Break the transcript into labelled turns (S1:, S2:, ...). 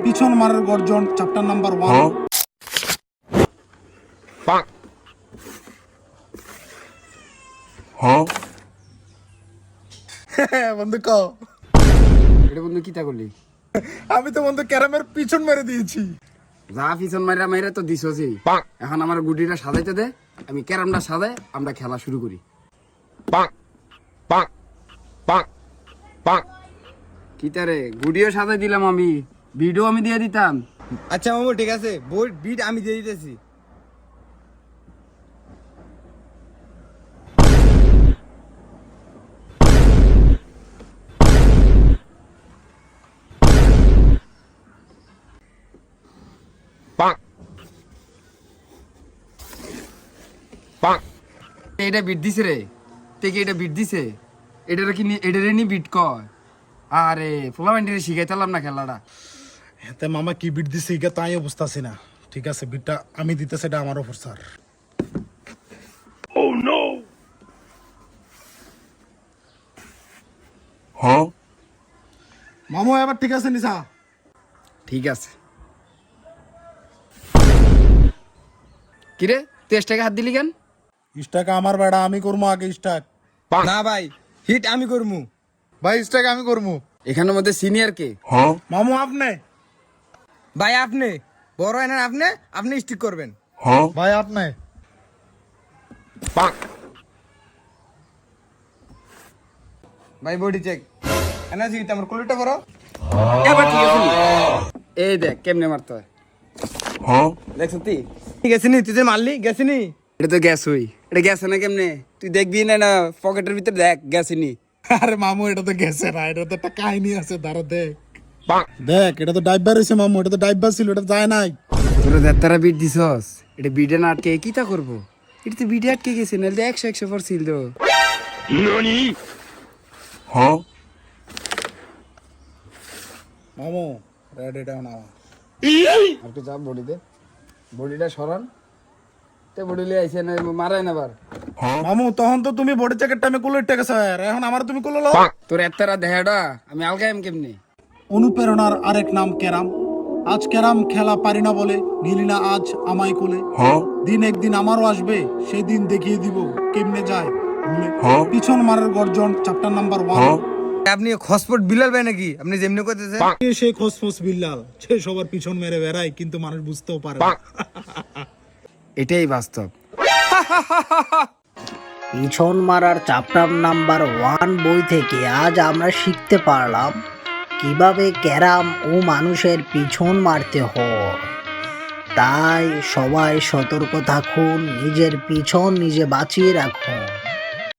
S1: পিছন মারার গর্জন চ্যাপ্টার নাম্বার 1। বন্ধু কও
S2: এটা বন্ধু কিতা করলি?
S1: আমি তো বন্ধু ক্যারামের পিছন মেরে দিয়েছি।
S2: যা পিছন মাইরা মাইরা তো দিছছি, এখন আমার গুটিটা সাজাইতে দে, আমি ক্যারামটা সাজাই, আমরা খেলা শুরু করি। কিতারে গুটিও সাজাই দিলাম, আমি ভিডিও আমি দিয়ে দিতাম।
S3: আচ্ছা মামু ঠিক আছে, বিট আমি দিয়ে দিতেছি।
S2: এটা বিট দিছে রে, থেকে এটা বিট দিছে, এটার কি এটারে নি বিট কয়? আরে পোলা মাইন্ডে শিখাইতাম না খেলাটা।
S1: এতে মামা কি বিট দিছে ইগা তাই বুঝতাছি না। ঠিক আছে বিটটা আমি দিতেছি, এটা আমার উপর স্যার। মামু এবার ঠিক আছে নিসা?
S2: ঠিক আছে। কিরে তুই স্টাকে হাত দিলি কেন?
S1: স্টাক আমার বেড়া, আমি করবো আগে স্টাক।
S3: না ভাই, হিট আমি করমু।
S1: ভাই স্টাক আমি করবো।
S2: এখানের মধ্যে সিনিয়র কে?
S1: মামু আপনি।
S3: ভাই আপনি বড় এনে, আপনি স্টিক করবেন।
S1: ভাই আপনি।
S3: ভাই বডি চেক এনার্জি কি আমার কুলিটা বড়।
S2: এবার ঠিক আছে নি? এই দেখ কেমনে মারতে হয়, দেখছ তুই?
S3: ঠিক আছে নি, তুই যে মারলি গেছি নি।
S2: এটা তো গ্যাস হই, এটা গ্যাস না কেমনে তুই দেখবি না? না পকেটের ভিতরে দেখ গ্যাস নি।
S1: আরে মামু এটা তো গেছে না, এটা তো একটা কাহিনী আছে, দাঁড়া দেখ। দেখ এটা তো ডাইবার হয়েছে মামু, এটা তো ডাইবার ছিল, এটা যায় নাই।
S2: তোরা দেড়তারা বিট দিছস, এটা বিটে না আটকে কি তা করবো? এটা তো বিটে আটকে গেছে, নাহলে 100 পর ছিল তো।
S1: মামু রেড এটা না।
S2: আর কি যা বডি দে, বডিটা সরান, তে বডি লিয়ে আইছে না মারাই না বার।
S1: মামু তখন তো তুমি বডি চেকের টাইমে কুলের টেকে স্যার, এখন আমার তুমি কুলো লও।
S2: তোর এত্তারা দেহাটা আমি আলগাইম কেমনে?
S1: অনুপ্রেরণার আরেক নাম ক্যারাম। আজ ক্যারাম খেলা পারি না বলে নিলি না আজ আমায় কোলে। দিন একদিন আমারও আসবে, সেই দিন দেখিয়ে দিব কেমনে যায় ভুলে। পিছন মারার গর্জন চ্যাপ্টার নাম্বার 1।
S3: আপনি খসপট বিলাল ভাই নাকি? আপনি যেমনি করতেছেন
S1: সেই খোসফোস বিল্লাল, সে সবার পিছন মেরে বেড়ায়, কিন্তু মানুষ বুঝতেও পারে না।
S2: এটাই বাস্তব।
S4: পিছন মারার চ্যাপ্টার নাম্বার 1 বই থেকে আজ আমরা শিখতে পারলাম কিভাবে ক্যারাম ও মানুষের পিছন মারতে হয়। তাই সবাই সতর্ক থাকুন, নিজের পিছন নিজে বাঁচিয়ে রাখুন।